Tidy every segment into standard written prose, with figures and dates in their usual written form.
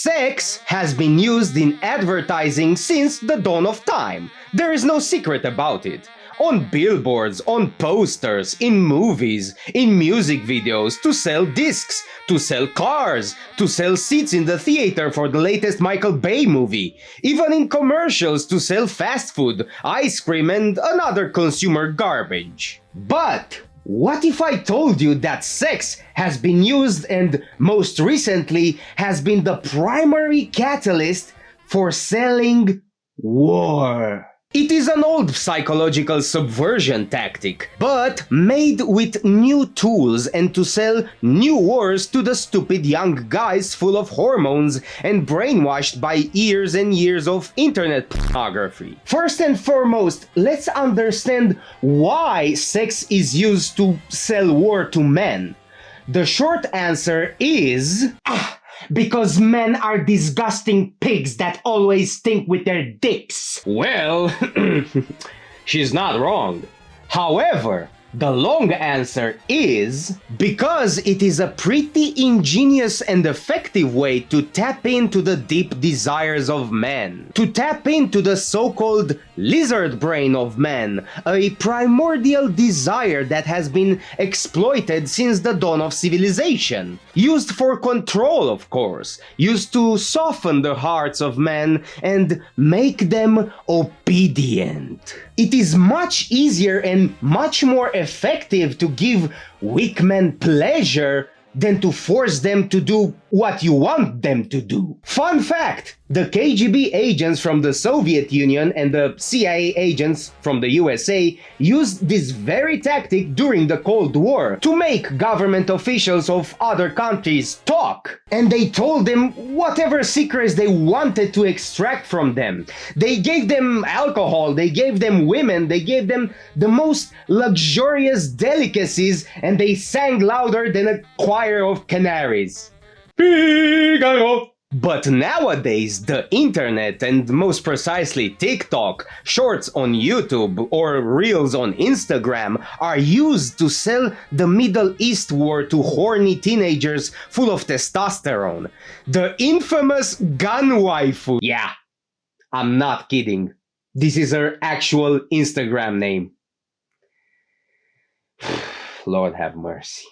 Sex has been used in advertising since the dawn of time. There is no secret about it. On billboards, on posters, in movies, in music videos, to sell discs, to sell cars, to sell seats in the theater for the latest Michael Bay movie, even in commercials to sell fast food, ice cream, and another consumer garbage. But what if I told you that sex has been used and most recently has been the primary catalyst for selling war? It is an old psychological subversion tactic, but made with new tools and to sell new wars to the stupid young guys full of hormones and brainwashed by years and years of internet pornography. First and foremost, let's understand why sex is used to sell war to men. The short answer is because men are disgusting pigs that always stink with their dicks. Well, she's not wrong. However, the long answer is because it is a pretty ingenious and effective way to tap into the deep desires of men, to tap into the so-called lizard brain of man, a primordial desire that has been exploited since the dawn of civilization, used for control, of course, used to soften the hearts of men and make them obedient. It is much easier and much more effective to give weak men pleasure than to force them to do what you want them to do. Fun fact! The KGB agents from the Soviet Union and the CIA agents from the USA used this very tactic during the Cold War to make government officials of other countries talk. And they told them whatever secrets they wanted to extract from them. They gave them alcohol, they gave them women, they gave them the most luxurious delicacies, and they sang louder than a choir of canaries. Figaro! But nowadays, the internet, and most precisely TikTok, shorts on YouTube, or reels on Instagram, are used to sell the Middle East war to horny teenagers full of testosterone. The infamous gun waifu. Yeah, I'm not kidding. This is her actual Instagram name. Lord have mercy.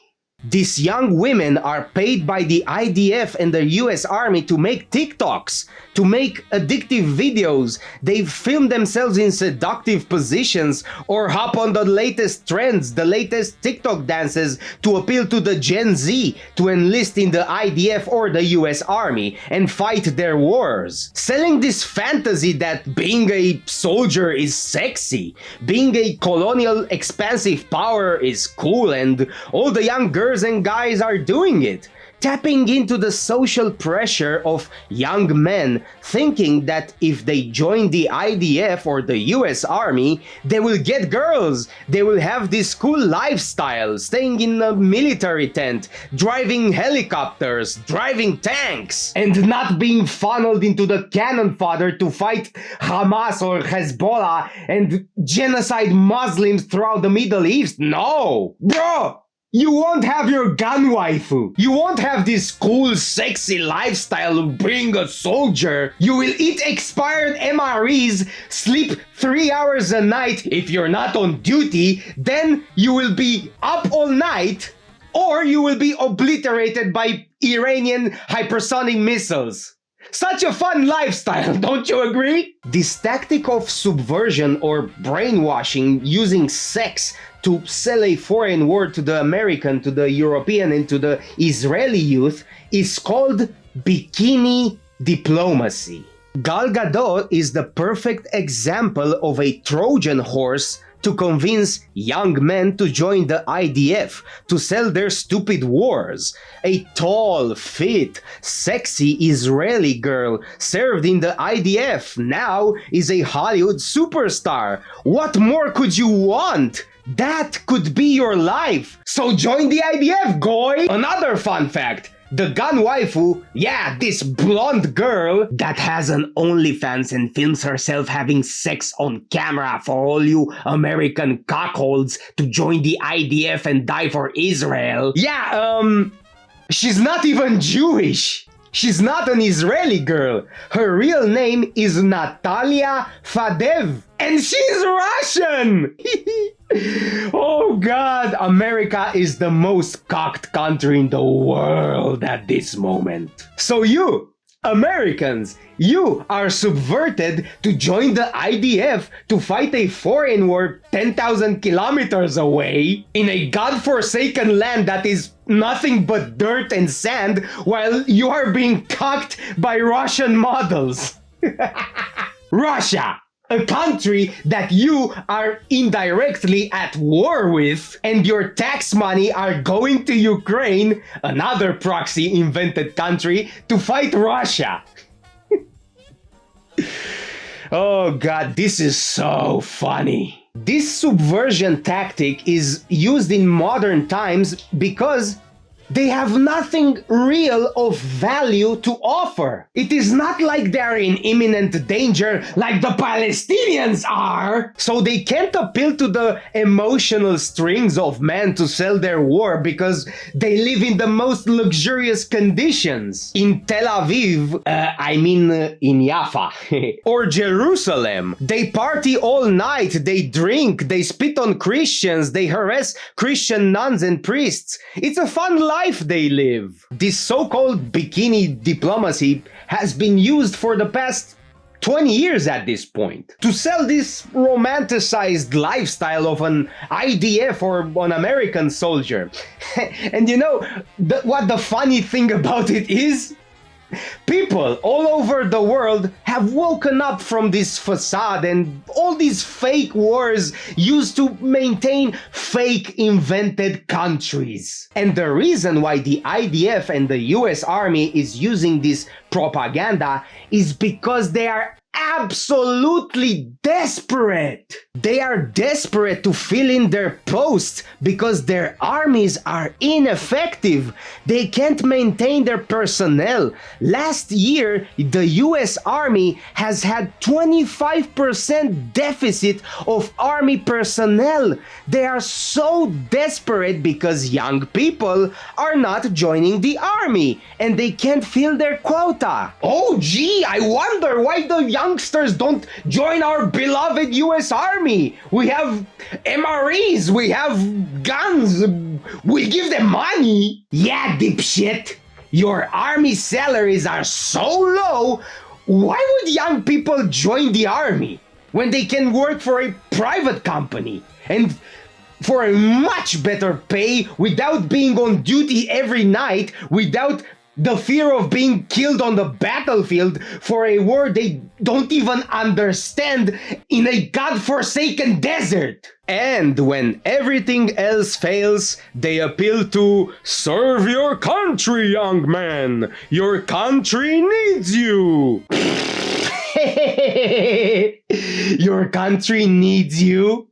These young women are paid by the IDF and the US Army to make TikToks, to make addictive videos. They film themselves in seductive positions or hop on the latest trends, the latest TikTok dances to appeal to the Gen Z to enlist in the IDF or the US Army and fight their wars. Selling this fantasy that being a soldier is sexy, being a colonial expansive power is cool, and all the young girls and guys are doing it, tapping into the social pressure of young men, thinking that if they join the IDF or the US Army, they will get girls, they will have this cool lifestyle, staying in a military tent, driving helicopters, driving tanks, and not being funneled into the cannon fodder to fight Hamas or Hezbollah and genocide Muslims throughout the Middle East. No! Bro! You won't have your gun waifu. You won't have this cool, sexy lifestyle of being a soldier. You will eat expired MREs, sleep 3 hours a night if you're not on duty, then you will be up all night, or you will be obliterated by Iranian hypersonic missiles. Such a fun lifestyle, don't you agree? This tactic of subversion or brainwashing using sex to sell a foreign war to the American, to the European, and to the Israeli youth is called bikini diplomacy. Gal Gadot is the perfect example of a Trojan horse to convince young men to join the IDF, to sell their stupid wars. A tall, fit, sexy Israeli girl served in the IDF now is a Hollywood superstar. What more could you want? That could be your life. So join the IDF, goy! Another fun fact. The gun waifu, yeah, this blonde girl that has an OnlyFans and films herself having sex on camera for all you American cockholds to join the IDF and die for Israel. Yeah, she's not even Jewish. She's not an Israeli girl. Her real name is Natalia Fadev. And she's Russian! Oh God, America is the most cocked country in the world at this moment. So you, Americans, you are subverted to join the IDF to fight a foreign war 10,000 kilometers away in a godforsaken land that is nothing but dirt and sand while you are being cocked by Russian models. Russia! A country that you are indirectly at war with, and your tax money are going to Ukraine, another proxy invented country, to fight Russia. Oh God, this is so funny. This subversion tactic is used in modern times because they have nothing real of value to offer. It is not like they're in imminent danger like the Palestinians are. So they can't appeal to the emotional strings of men to sell their war because they live in the most luxurious conditions. In Tel Aviv, in Jaffa, or Jerusalem, they party all night, they drink, they spit on Christians, they harass Christian nuns and priests. It's a fun life they live. This so-called bikini diplomacy has been used for the past 20 years at this point to sell this romanticized lifestyle of an IDF or an American soldier. And you know what the funny thing about it is? People all over the world have woken up from this facade and all these fake wars used to maintain fake invented countries. And the reason why the IDF and the US Army is using this propaganda is because they are absolutely desperate. They are desperate to fill in their posts because their armies are ineffective. They can't maintain their personnel. Last year, the US Army has had 25% deficit of army personnel. They are so desperate because young people are not joining the army and they can't fill their quota. Oh gee, I wonder why the youngsters don't join our beloved US Army. We have MREs, we have guns, we give them money. Yeah, dipshit. Your army salaries are so low, why would young people join the army when they can work for a private company and for a much better pay without being on duty every night, without the fear of being killed on the battlefield for a war they don't even understand in a godforsaken desert? And when everything else fails, they appeal to serve your country, young man. Your country needs you. Your country needs you?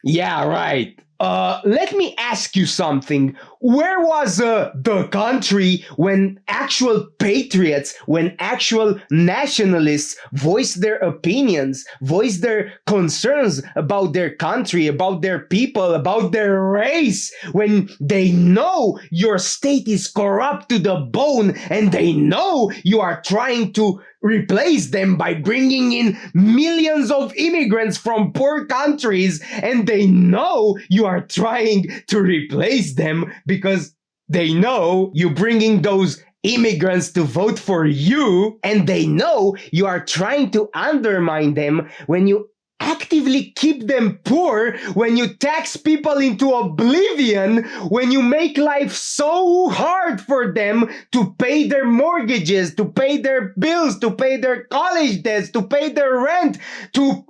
Yeah, right. Let me ask you something. Where was the country when actual patriots, when actual nationalists voiced their opinions, voiced their concerns about their country, about their people, about their race, when they know your state is corrupt to the bone and they know you are trying to replace them by bringing in millions of immigrants from poor countries, and they know you are trying to replace them because they know you bringing those immigrants to vote for you, and they know you are trying to undermine them when you actively keep them poor, when you tax people into oblivion, when you make life so hard for them to pay their mortgages, to pay their bills, to pay their college debts, to pay their rent, to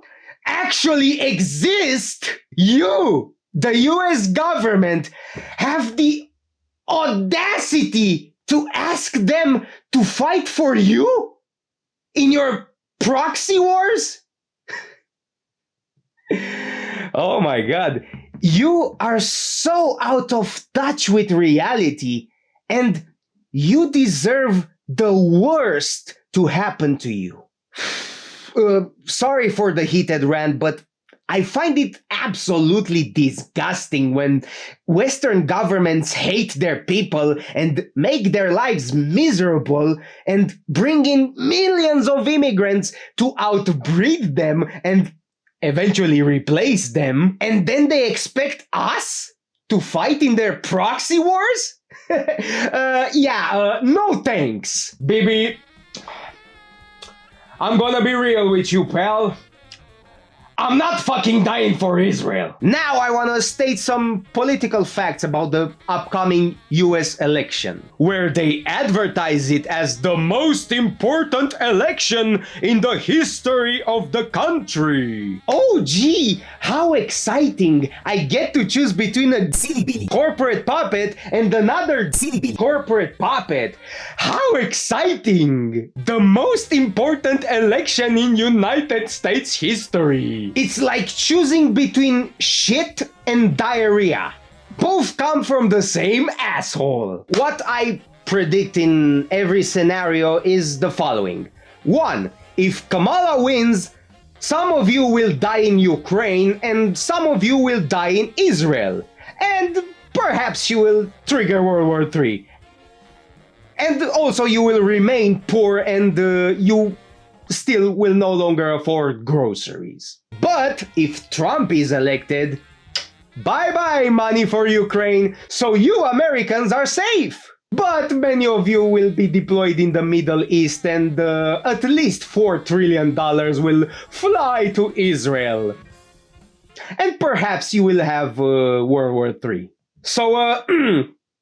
actually exist. You, the US government, have the audacity to ask them to fight for you in your proxy wars? Oh my God. You are so out of touch with reality, and you deserve the worst to happen to you. Sorry for the heated rant, but I find it absolutely disgusting when Western governments hate their people and make their lives miserable and bring in millions of immigrants to outbreed them and eventually replace them, and then they expect us to fight in their proxy wars? No thanks. Bibi, I'm gonna be real with you, pal. I'm not fucking dying for Israel. Now I want to state some political facts about the upcoming US election, where they advertise it as the most important election in the history of the country. Oh gee, how exciting. I get to choose between a corporate puppet and another corporate puppet. How exciting. The most important election in United States history. It's like choosing between shit and diarrhea. Both come from the same asshole. What I predict in every scenario is the following. 1. If Kamala wins, some of you will die in Ukraine and some of you will die in Israel. And perhaps she will trigger World War III. And also you will remain poor and you still will no longer afford groceries. But if Trump is elected, bye-bye money for Ukraine, so you Americans are safe. But many of you will be deployed in the Middle East and at least $4 trillion will fly to Israel. And perhaps you will have World War III. So,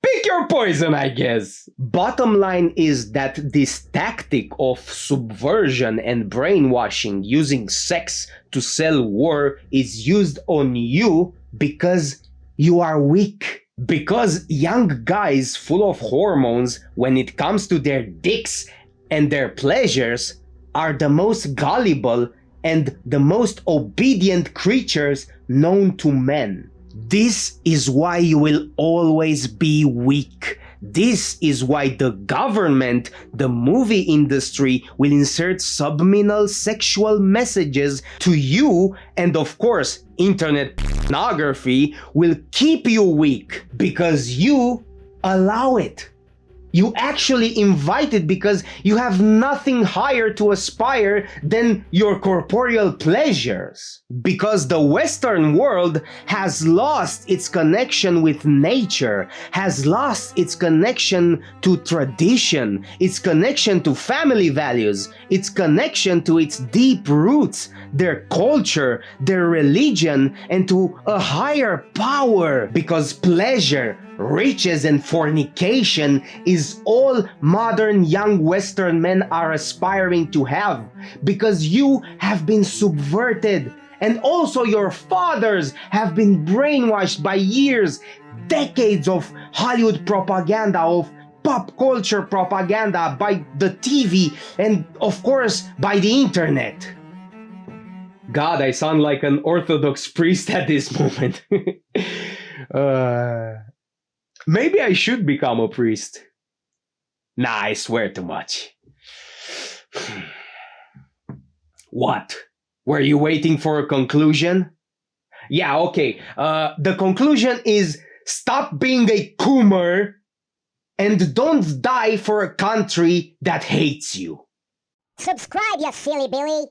pick your poison, I guess. Bottom line is that this tactic of subversion and brainwashing using sex to sell war is used on you because you are weak. Because young guys full of hormones, when it comes to their dicks and their pleasures, are the most gullible and the most obedient creatures known to men. This is why you will always be weak. This is why the government, the movie industry, will insert subliminal sexual messages to you, and of course, internet pornography will keep you weak because you allow it. You actually invite it because you have nothing higher to aspire than your corporeal pleasures. Because the Western world has lost its connection with nature, has lost its connection to tradition, its connection to family values, its connection to its deep roots, their culture, their religion, and to a higher power. Because pleasure, riches, and fornication is all modern young Western men are aspiring to have, because you have been subverted, and also your fathers have been brainwashed by years, decades of Hollywood propaganda, of pop culture propaganda, by the TV, and of course by the internet. God, I sound like an Orthodox priest at this moment. Maybe I should become a priest. Nah, I swear too much. What? Were you waiting for a conclusion? Yeah, okay. The conclusion is stop being a coomer and don't die for a country that hates you. Subscribe, you silly Billy.